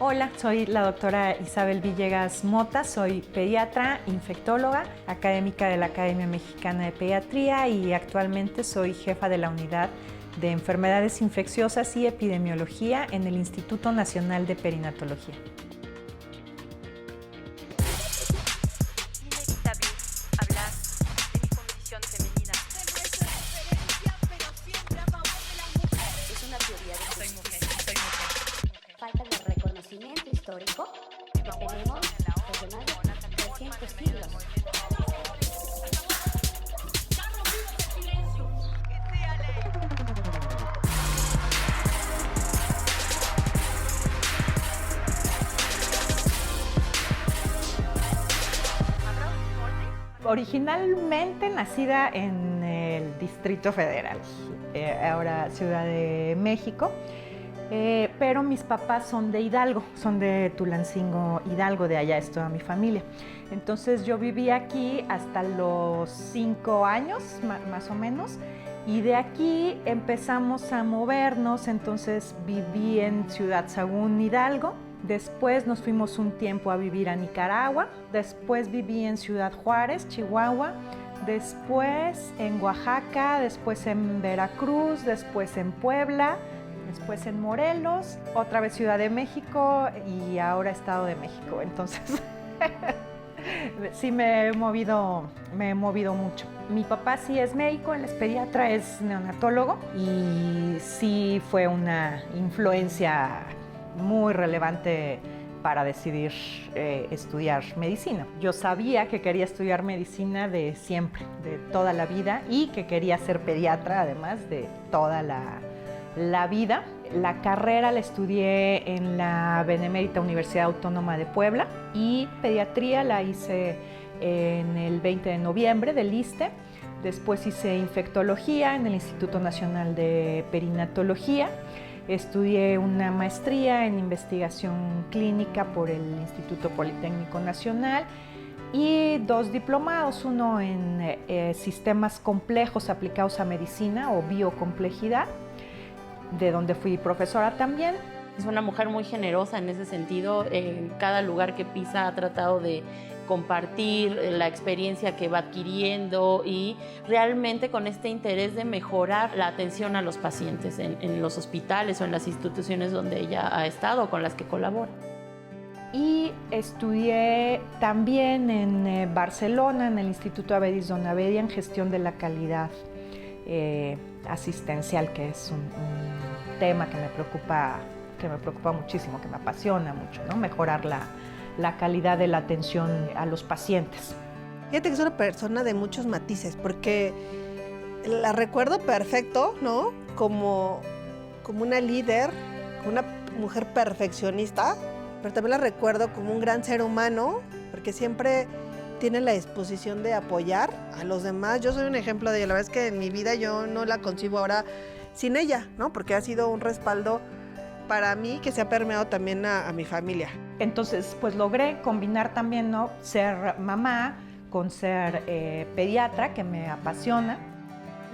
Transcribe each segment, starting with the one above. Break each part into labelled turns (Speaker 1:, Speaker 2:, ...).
Speaker 1: Hola, soy la doctora Isabel Villegas Mota, soy pediatra, infectóloga, académica de la Academia Mexicana de Pediatría y actualmente soy jefa de la unidad de enfermedades infecciosas y epidemiología en el Instituto Nacional de Perinatología.
Speaker 2: Inevitable hablar de mi condición femenina.
Speaker 3: De nuestra diferencia, pero siempre a favor de las mujeres.
Speaker 2: Es una teoría de
Speaker 4: Soy mujer.
Speaker 5: Falta de reconocimiento histórico que tenemos desde más de 300 siglos.
Speaker 3: Ya rompimos el silencio.
Speaker 2: Que sea ley.
Speaker 1: Originalmente nacida en el Distrito Federal, ahora Ciudad de México, pero mis papás son de Hidalgo, son de Tulancingo, Hidalgo, de allá es toda mi familia. Entonces yo viví aquí hasta los 5 años, más o menos, y de aquí empezamos a movernos, entonces viví en Ciudad Sagún, Hidalgo. Después nos fuimos un tiempo a vivir a Nicaragua, después viví en Ciudad Juárez, Chihuahua, después en Oaxaca, después en Veracruz, después en Puebla, después en Morelos, otra vez Ciudad de México y ahora Estado de México. Entonces, sí me he movido mucho. Mi papá sí es médico, él es pediatra, es neonatólogo y sí fue una influencia muy relevante para decidir estudiar medicina. Yo sabía que quería estudiar medicina de siempre, de toda la vida, y que quería ser pediatra además de toda la vida. La carrera la estudié en la Benemérita Universidad Autónoma de Puebla y pediatría la hice en el 20 de noviembre del ISSSTE. Después hice infectología en el Instituto Nacional de Perinatología. Estudié una maestría en investigación clínica por el Instituto Politécnico Nacional y 2 diplomados, uno en sistemas complejos aplicados a medicina o biocomplejidad, de donde fui profesora también.
Speaker 4: Es una mujer muy generosa en ese sentido. En cada lugar que pisa ha tratado de compartir la experiencia que va adquiriendo y realmente con este interés de mejorar la atención a los pacientes en los hospitales o en las instituciones donde ella ha estado, con las que colabora.
Speaker 1: Y estudié también en Barcelona, en el Instituto Avedis Donabedi, en gestión de la calidad asistencial, que es un tema que me preocupa muchísimo, que me apasiona mucho, ¿no? Mejorar la calidad de la atención a los pacientes.
Speaker 6: Fíjate que es una persona de muchos matices, porque la recuerdo perfecto, ¿no? Como una líder, como una mujer perfeccionista, pero también la recuerdo como un gran ser humano, porque siempre tiene la disposición de apoyar a los demás. Yo soy un ejemplo de ello. La verdad es que en mi vida yo no la concibo ahora sin ella, ¿no? Porque ha sido un respaldo para mí que se ha permeado también a mi familia.
Speaker 1: Entonces, pues logré combinar también, ¿no? Ser mamá con ser pediatra, que me apasiona.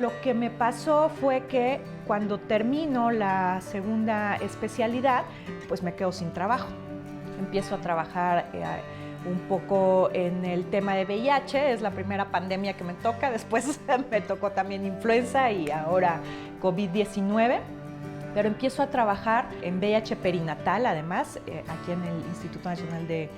Speaker 1: Lo que me pasó fue que cuando termino la segunda especialidad, pues me quedo sin trabajo. Empiezo a trabajar un poco en el tema de VIH, es la primera pandemia que me toca, después me tocó también influenza y ahora COVID-19. Pero empiezo a trabajar en VIH perinatal, además, aquí en el Instituto Nacional de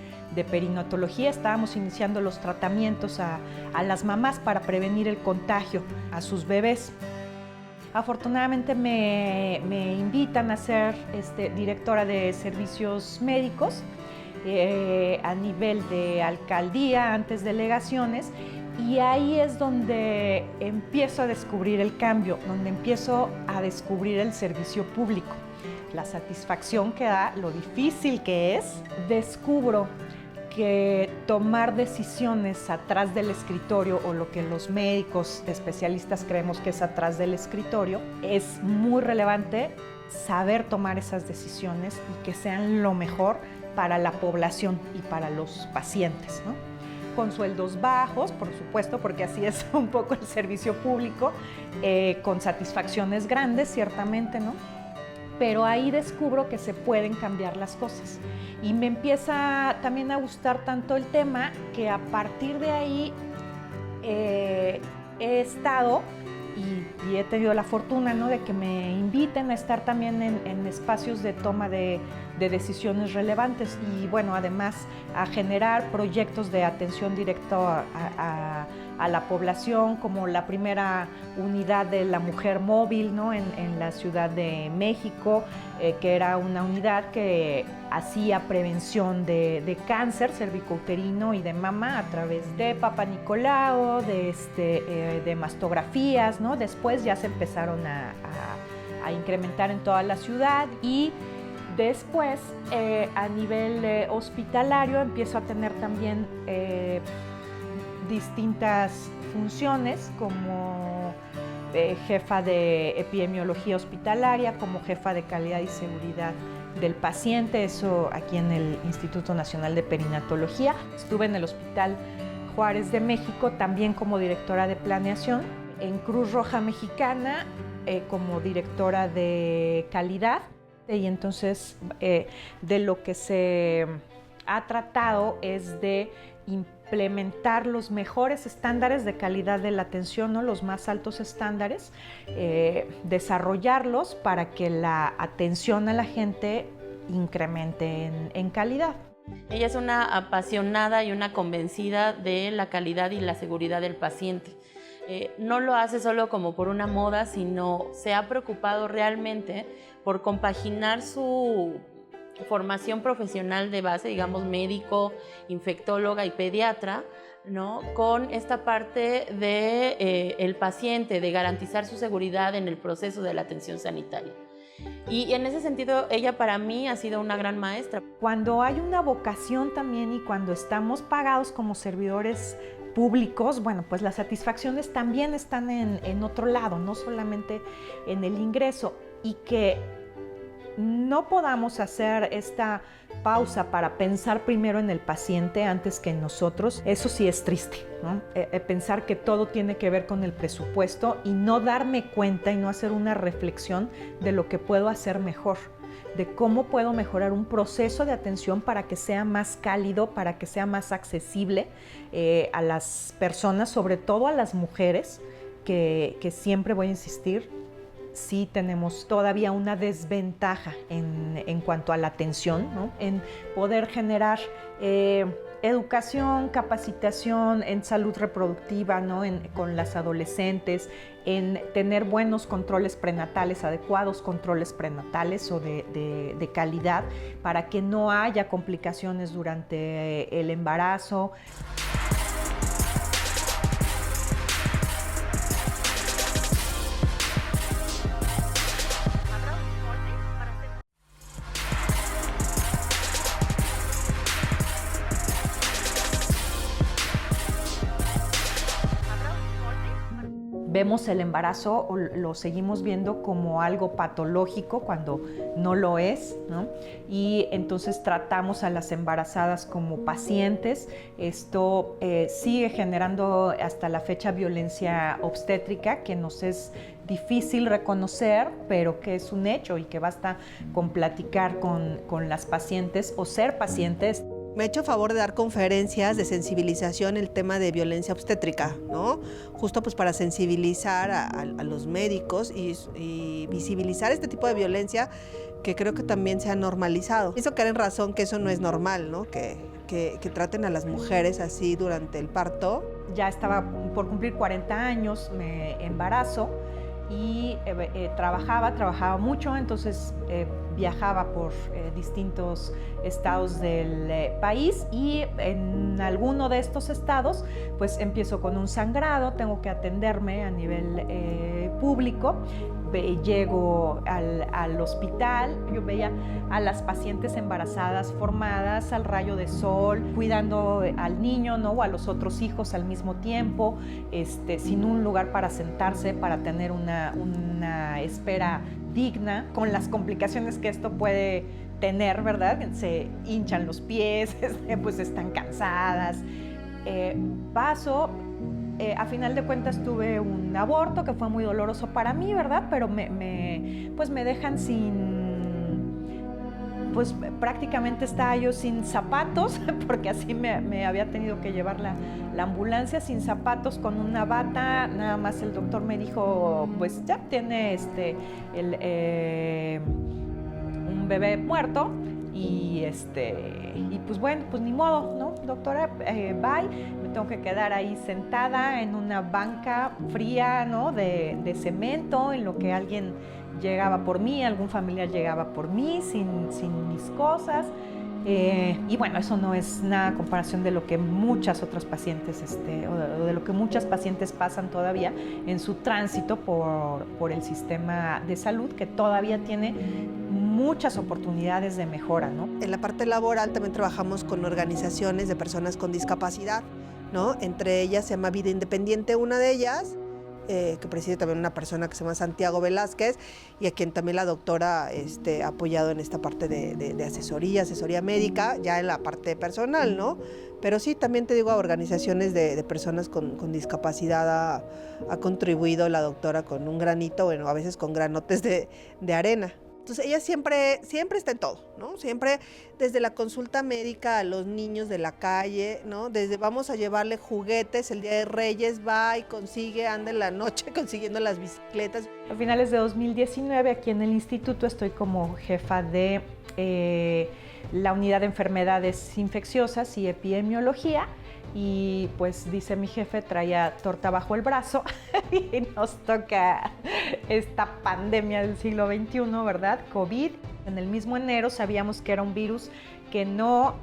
Speaker 1: Perinatología. Estábamos iniciando los tratamientos a las mamás para prevenir el contagio a sus bebés. Afortunadamente me invitan a ser directora de servicios médicos a nivel de alcaldía, antes delegaciones, y ahí es donde empiezo a descubrir el cambio, donde empiezo a descubrir el servicio público, la satisfacción que da, lo difícil que es. Descubro que tomar decisiones atrás del escritorio, o lo que los médicos especialistas creemos que es atrás del escritorio, es muy relevante saber tomar esas decisiones y que sean lo mejor para la población y para los pacientes, ¿no? Con sueldos bajos, por supuesto, porque así es un poco el servicio público, con satisfacciones grandes, ciertamente, ¿no? pero ahí descubro que se pueden cambiar las cosas. Y me empieza también a gustar tanto el tema que a partir de ahí he estado y he tenido la fortuna, ¿no?, de que me inviten a estar también en espacios de toma de decisiones relevantes y bueno, además a generar proyectos de atención directa a la población, como la primera unidad de la mujer móvil, ¿no?, en la Ciudad de México, que era una unidad que hacía prevención de cáncer cervicouterino y de mama a través de Papa Nicolau, de mastografías, ¿no? Después ya se empezaron a incrementar en toda la ciudad y después a nivel hospitalario empiezo a tener también distintas funciones como jefa de epidemiología hospitalaria, como jefa de calidad y seguridad del paciente, eso aquí en el Instituto Nacional de Perinatología. Estuve en el Hospital Juárez de México también como directora de planeación, en Cruz Roja Mexicana como directora de calidad y entonces de lo que se ha tratado es de implementar los mejores estándares de calidad de la atención, ¿no?, los más altos estándares, desarrollarlos para que la atención a la gente incremente en calidad.
Speaker 4: Ella es una apasionada y una convencida de la calidad y la seguridad del paciente. No lo hace solo como por una moda, sino se ha preocupado realmente por compaginar su formación profesional de base, digamos médico, infectóloga y pediatra, ¿no?, con esta parte de el paciente, de garantizar su seguridad en el proceso de la atención sanitaria. Y en ese sentido, ella para mí ha sido una gran maestra.
Speaker 1: Cuando hay una vocación también y cuando estamos pagados como servidores públicos, bueno, pues las satisfacciones también están en otro lado, no solamente en el ingreso, y que no podamos hacer esta pausa para pensar primero en el paciente antes que en nosotros, eso sí es triste, ¿no? Pensar que todo tiene que ver con el presupuesto y no darme cuenta y no hacer una reflexión de lo que puedo hacer mejor, de cómo puedo mejorar un proceso de atención para que sea más cálido, para que sea más accesible a las personas, sobre todo a las mujeres, que siempre voy a insistir, sí tenemos todavía una desventaja en cuanto a la atención, ¿no?, en poder generar educación, capacitación en salud reproductiva, ¿no?, con las adolescentes, en tener buenos controles prenatales, adecuados controles prenatales o de calidad para que no haya complicaciones durante el embarazo. Vemos el embarazo o lo seguimos viendo como algo patológico cuando no lo es, ¿no? Y entonces tratamos a las embarazadas como pacientes. Esto sigue generando hasta la fecha violencia obstétrica que nos es difícil reconocer, pero que es un hecho y que basta con platicar con las pacientes o ser pacientes.
Speaker 6: Me he hecho favor de dar conferencias de sensibilización en el tema de violencia obstétrica, ¿no? Justo pues para sensibilizar a los médicos y visibilizar este tipo de violencia que creo que también se ha normalizado. Pienso que en razón que eso no es normal, ¿no? Que traten a las mujeres así durante el parto.
Speaker 1: Ya estaba por cumplir 40 años, me embarazo y trabajaba mucho, entonces viajaba por distintos estados del país y en alguno de estos estados pues empiezo con un sangrado, tengo que atenderme a nivel público, llego al hospital, yo veía a las pacientes embarazadas formadas al rayo de sol, cuidando al niño, ¿no?, o a los otros hijos al mismo tiempo, sin un lugar para sentarse, para tener una espera digna, con las complicaciones que esto puede tener, ¿verdad? Se hinchan los pies, pues están cansadas. A final de cuentas tuve un aborto que fue muy doloroso para mí, ¿verdad? Pero me dejan sin pues prácticamente estaba yo sin zapatos, porque así me había tenido que llevar la ambulancia, sin zapatos, con una bata. Nada más el doctor me dijo, pues ya tiene un bebé muerto. Y pues bueno, pues ni modo, ¿no? Doctora, bye, me tengo que quedar ahí sentada en una banca fría, ¿no? De cemento, en lo que alguien llegaba por mí, algún familiar llegaba por mí, sin mis cosas. Y bueno, eso no es nada a comparación de lo que muchas otras pacientes, o de lo que muchas pacientes pasan todavía en su tránsito por el sistema de salud, que todavía tiene muchas oportunidades de mejora, ¿no?
Speaker 6: En la parte laboral también trabajamos con organizaciones de personas con discapacidad, ¿no? Entre ellas se llama Vida Independiente, una de ellas, que preside también una persona que se llama Santiago Velázquez, y a quien también la doctora ha apoyado en esta parte de asesoría médica, ya en la parte personal, ¿no? Pero sí, también te digo, a organizaciones de personas con discapacidad ha contribuido la doctora con un granito, bueno, a veces con granotes de arena. Entonces ella siempre está en todo, ¿no? Siempre desde la consulta médica a los niños de la calle, ¿no? Desde vamos a llevarle juguetes, el Día de Reyes va y consigue, anda en la noche consiguiendo las bicicletas.
Speaker 1: A finales de 2019 aquí en el instituto estoy como jefa de la unidad de enfermedades infecciosas y epidemiología. Y pues dice mi jefe, traía torta bajo el brazo y nos toca esta pandemia del siglo XXI, ¿verdad? COVID. En el mismo enero sabíamos que era un virus que no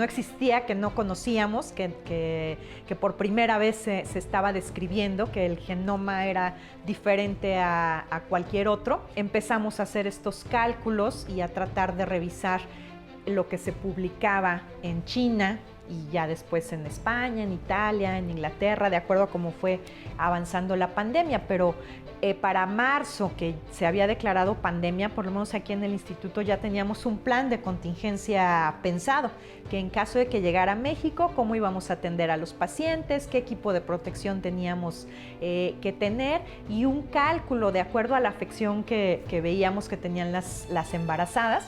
Speaker 1: existía, que no conocíamos, que por primera vez se estaba describiendo, que el genoma era diferente a cualquier otro. Empezamos a hacer estos cálculos y a tratar de revisar lo que se publicaba en China y ya después en España, en Italia, en Inglaterra, de acuerdo a cómo fue avanzando la pandemia. Pero para marzo, que se había declarado pandemia, por lo menos aquí en el instituto ya teníamos un plan de contingencia pensado, que en caso de que llegara a México, cómo íbamos a atender a los pacientes, qué equipo de protección teníamos que tener, y un cálculo de acuerdo a la afección que veíamos que tenían las embarazadas,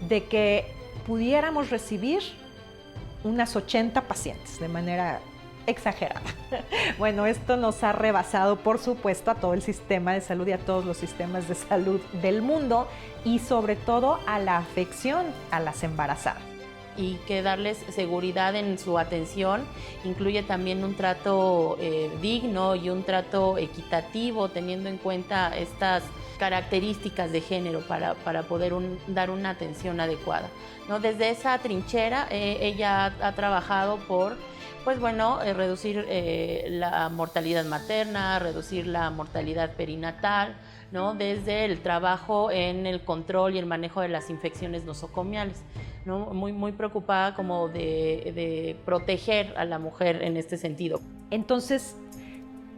Speaker 1: de que pudiéramos recibir unas 80 pacientes de manera exagerada. Bueno, esto nos ha rebasado, por supuesto, a todo el sistema de salud y a todos los sistemas de salud del mundo, y sobre todo a la afección a las embarazadas.
Speaker 4: Y que darles seguridad en su atención incluye también un trato digno y un trato equitativo, teniendo en cuenta estas características de género para poder dar una atención adecuada, ¿no? Desde esa trinchera ella ha trabajado por, pues bueno, reducir la mortalidad materna, reducir la mortalidad perinatal, ¿no? Desde el trabajo en el control y el manejo de las infecciones nosocomiales, ¿no? Muy preocupada como de proteger a la mujer en este sentido.
Speaker 1: Entonces,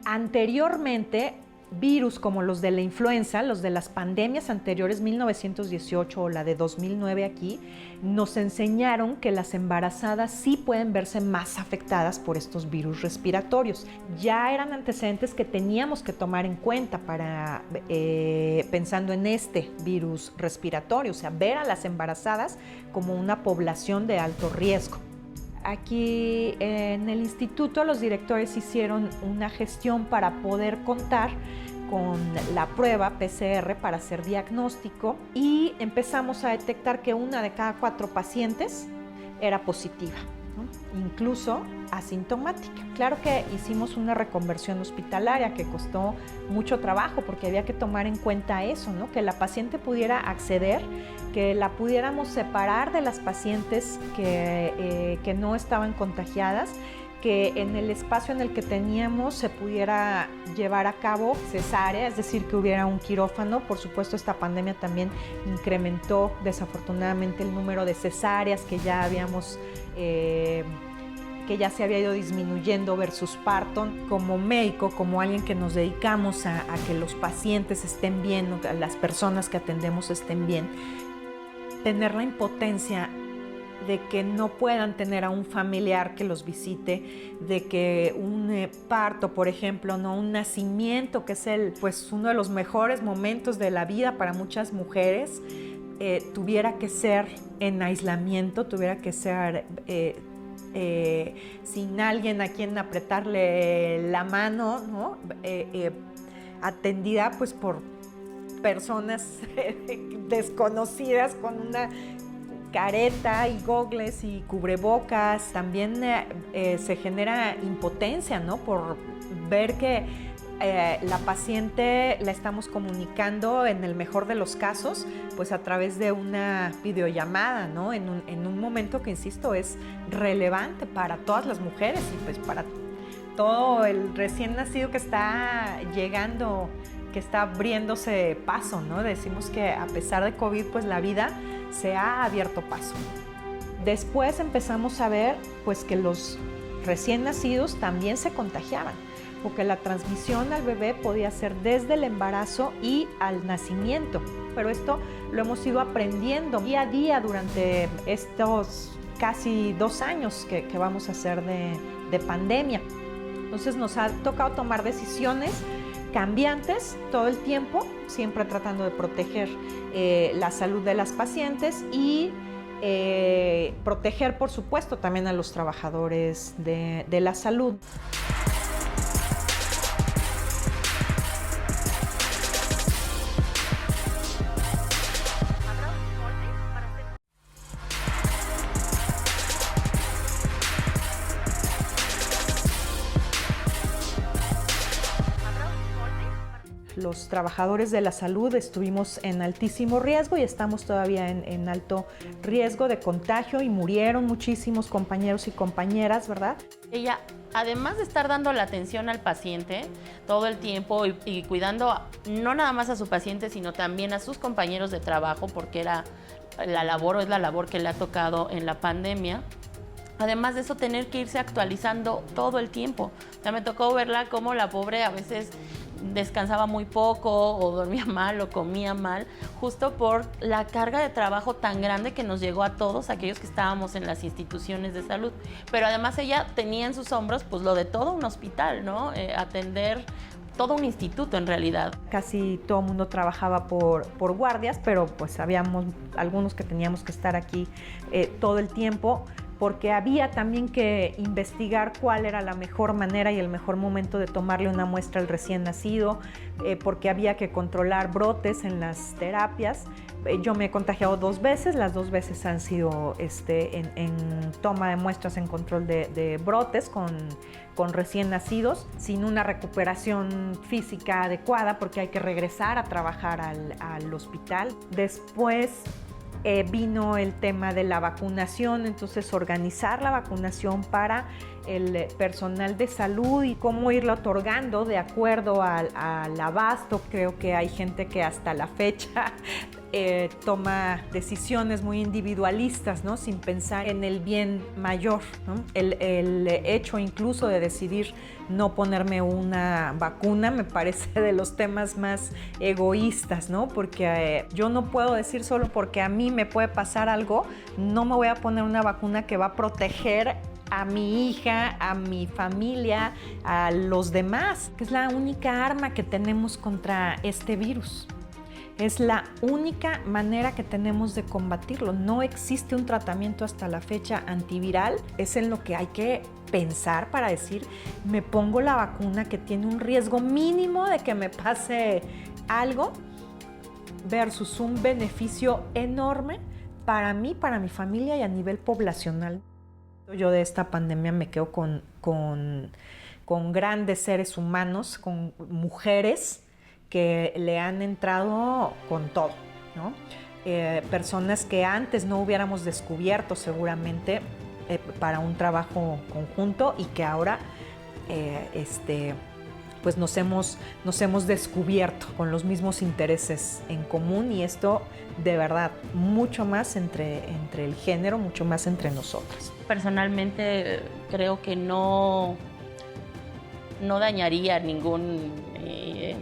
Speaker 1: anteriormente, virus como los de la influenza, los de las pandemias anteriores, 1918 o la de 2009 aquí, nos enseñaron que las embarazadas sí pueden verse más afectadas por estos virus respiratorios. Ya eran antecedentes que teníamos que tomar en cuenta para pensando en este virus respiratorio, o sea, ver a las embarazadas como una población de alto riesgo. Aquí en el instituto los directores hicieron una gestión para poder contar con la prueba PCR para hacer diagnóstico, y empezamos a detectar que 1 de cada 4 pacientes era positiva, ¿no? Incluso asintomática. Claro que hicimos una reconversión hospitalaria que costó mucho trabajo, porque había que tomar en cuenta eso, ¿no? Que la paciente pudiera acceder, que la pudiéramos separar de las pacientes que no estaban contagiadas, que en el espacio en el que teníamos se pudiera llevar a cabo cesárea, es decir, que hubiera un quirófano. Por supuesto, esta pandemia también incrementó desafortunadamente el número de cesáreas que ya habíamos que ya se había ido disminuyendo versus parto. Como médico, como alguien que nos dedicamos a que los pacientes estén bien, a las personas que atendemos estén bien, tener la impotencia de que no puedan tener a un familiar que los visite, de que un parto, por ejemplo, ¿no? Un nacimiento, que es pues uno de los mejores momentos de la vida para muchas mujeres, tuviera que ser en aislamiento, tuviera que ser sin alguien a quien apretarle la mano, ¿no? Atendida pues por personas desconocidas con una careta y gogles y cubrebocas. También se genera impotencia, ¿no? Por ver que la paciente la estamos comunicando en el mejor de los casos, pues a través de una videollamada, ¿no? En un momento que, insisto, es relevante para todas las mujeres y pues para todo el recién nacido que está llegando, que está abriéndose paso, ¿no? Decimos que a pesar de COVID, pues la vida se ha abierto paso. Después empezamos a ver, pues, que los recién nacidos también se contagiaban, porque la transmisión al bebé podía ser desde el embarazo y al nacimiento. Pero esto lo hemos ido aprendiendo día a día durante estos casi 2 años que vamos a hacer de pandemia. Entonces nos ha tocado tomar decisiones cambiantes todo el tiempo, siempre tratando de proteger la salud de las pacientes y proteger, por supuesto, también a los trabajadores de la salud. Los trabajadores de la salud estuvimos en altísimo riesgo y estamos todavía en alto riesgo de contagio y murieron muchísimos compañeros y compañeras, ¿verdad?
Speaker 4: Ella, además de estar dando la atención al paciente todo el tiempo y cuidando no nada más a su paciente, sino también a sus compañeros de trabajo, porque era la labor o es la labor que le ha tocado en la pandemia. Además de eso, tener que irse actualizando todo el tiempo. O sea, me tocó verla como la pobre a veces descansaba muy poco o dormía mal o comía mal, justo por la carga de trabajo tan grande que nos llegó a todos aquellos que estábamos en las instituciones de salud. Pero además ella tenía en sus hombros pues lo de todo un hospital, ¿no? Atender todo un instituto en realidad.
Speaker 1: Casi todo el mundo trabajaba por guardias, pero pues habíamos algunos que teníamos que estar aquí todo el tiempo, porque había también que investigar cuál era la mejor manera y el mejor momento de tomarle una muestra al recién nacido, porque había que controlar brotes en las terapias. Yo me he contagiado 2 veces, las 2 veces han sido en toma de muestras en control de brotes con recién nacidos, sin una recuperación física adecuada, porque hay que regresar a trabajar al hospital. Después vino el tema de la vacunación, entonces organizar la vacunación para el personal de salud y cómo irla otorgando de acuerdo al abasto. Creo que hay gente que hasta la fecha toma decisiones muy individualistas, ¿no? Sin pensar en el bien mayor, ¿no? El hecho incluso de decidir no ponerme una vacuna me parece de los temas más egoístas, ¿no? Porque yo no puedo decir solo porque a mí me puede pasar algo, no me voy a poner una vacuna que va a proteger a mi hija, a mi familia, a los demás, que es la única arma que tenemos contra este virus. Es la única manera que tenemos de combatirlo. No existe un tratamiento hasta la fecha antiviral. Es en lo que hay que pensar para decir, me pongo la vacuna que tiene un riesgo mínimo de que me pase algo versus un beneficio enorme para mí, para mi familia y a nivel poblacional. Yo de esta pandemia me quedo con grandes seres humanos, con mujeres que le han entrado con todo, ¿no? Personas que antes no hubiéramos descubierto seguramente para un trabajo conjunto y que ahora pues nos hemos descubierto con los mismos intereses en común, y esto de verdad mucho más entre el género, mucho más entre nosotras.
Speaker 4: Personalmente creo que no dañaría ningún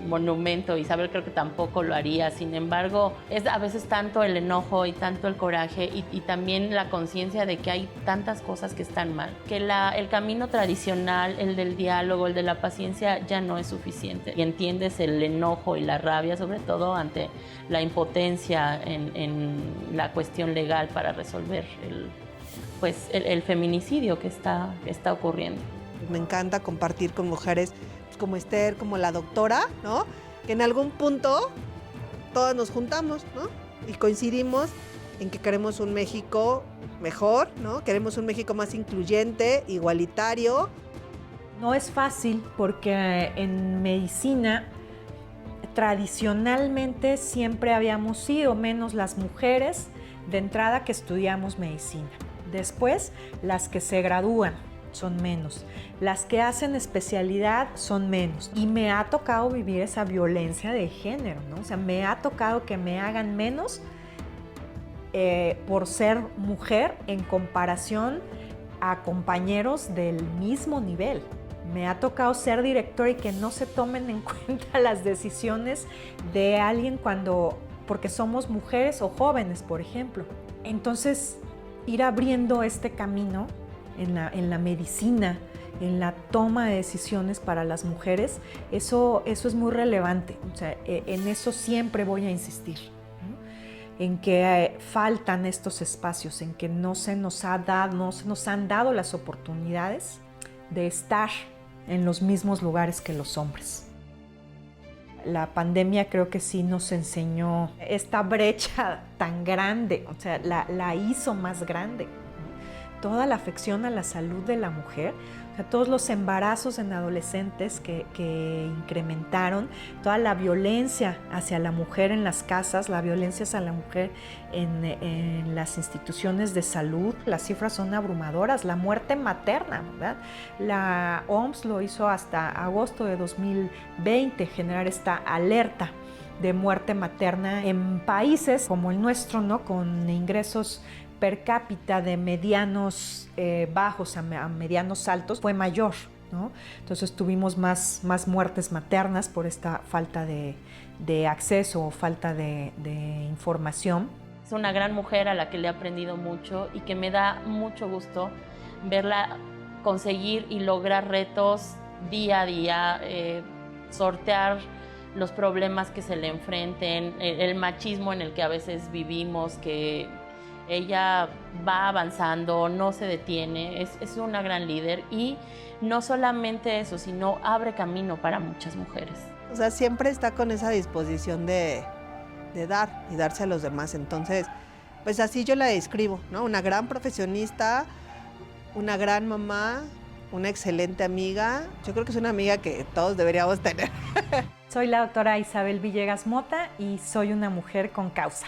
Speaker 4: monumento. Isabel creo que tampoco lo haría. Sin embargo, es a veces tanto el enojo y tanto el coraje y también la conciencia de que hay tantas cosas que están mal, que el camino tradicional, el del diálogo, el de la paciencia, ya no es suficiente. Y entiendes el enojo y la rabia, sobre todo ante la impotencia en la cuestión legal para resolver el feminicidio que está ocurriendo.
Speaker 6: Me encanta compartir con mujeres como Esther, como la doctora, ¿no? Que en algún punto todas nos juntamos, ¿no? Y coincidimos en que queremos un México mejor, ¿no? Queremos un México más incluyente, igualitario.
Speaker 1: No es fácil porque en medicina tradicionalmente siempre habíamos sido menos las mujeres de entrada que estudiamos medicina. Después, las que se gradúan son menos. Las que hacen especialidad son menos. Y me ha tocado vivir esa violencia de género, ¿no? O sea, me ha tocado que me hagan menos por ser mujer en comparación a compañeros del mismo nivel. Me ha tocado ser directora y que no se tomen en cuenta las decisiones de alguien porque somos mujeres o jóvenes, por ejemplo. Entonces, ir abriendo este camino en la medicina, en la toma de decisiones para las mujeres, eso es muy relevante. O sea, en eso siempre voy a insistir, ¿no? En que faltan estos espacios, en que no se nos han dado las oportunidades de estar en los mismos lugares que los hombres. La pandemia creo que sí nos enseñó esta brecha tan grande, o sea, la hizo más grande. Toda la afección a la salud de la mujer, o sea, todos los embarazos en adolescentes que incrementaron, toda la violencia hacia la mujer en las casas, la violencia hacia la mujer en las instituciones de salud, las cifras son abrumadoras, la muerte materna, ¿verdad? La OMS lo hizo hasta agosto de 2020, generar esta alerta de muerte materna en países como el nuestro, ¿no? Con ingresos per cápita de medianos bajos a medianos altos fue mayor, ¿no? Entonces tuvimos más muertes maternas por esta falta de acceso o falta de información.
Speaker 4: Es una gran mujer a la que le he aprendido mucho y que me da mucho gusto verla conseguir y lograr retos día a día, sortear los problemas que se le enfrenten, el machismo en el que a veces vivimos, que ella va avanzando, no se detiene, es una gran líder y no solamente eso, sino abre camino para muchas mujeres.
Speaker 6: O sea, siempre está con esa disposición de dar y darse a los demás. Entonces, pues así yo la describo, ¿no? Una gran profesionista, una gran mamá, una excelente amiga. Yo creo que es una amiga que todos deberíamos tener.
Speaker 1: Soy la doctora Isabel Villegas Mota y soy una mujer con causa.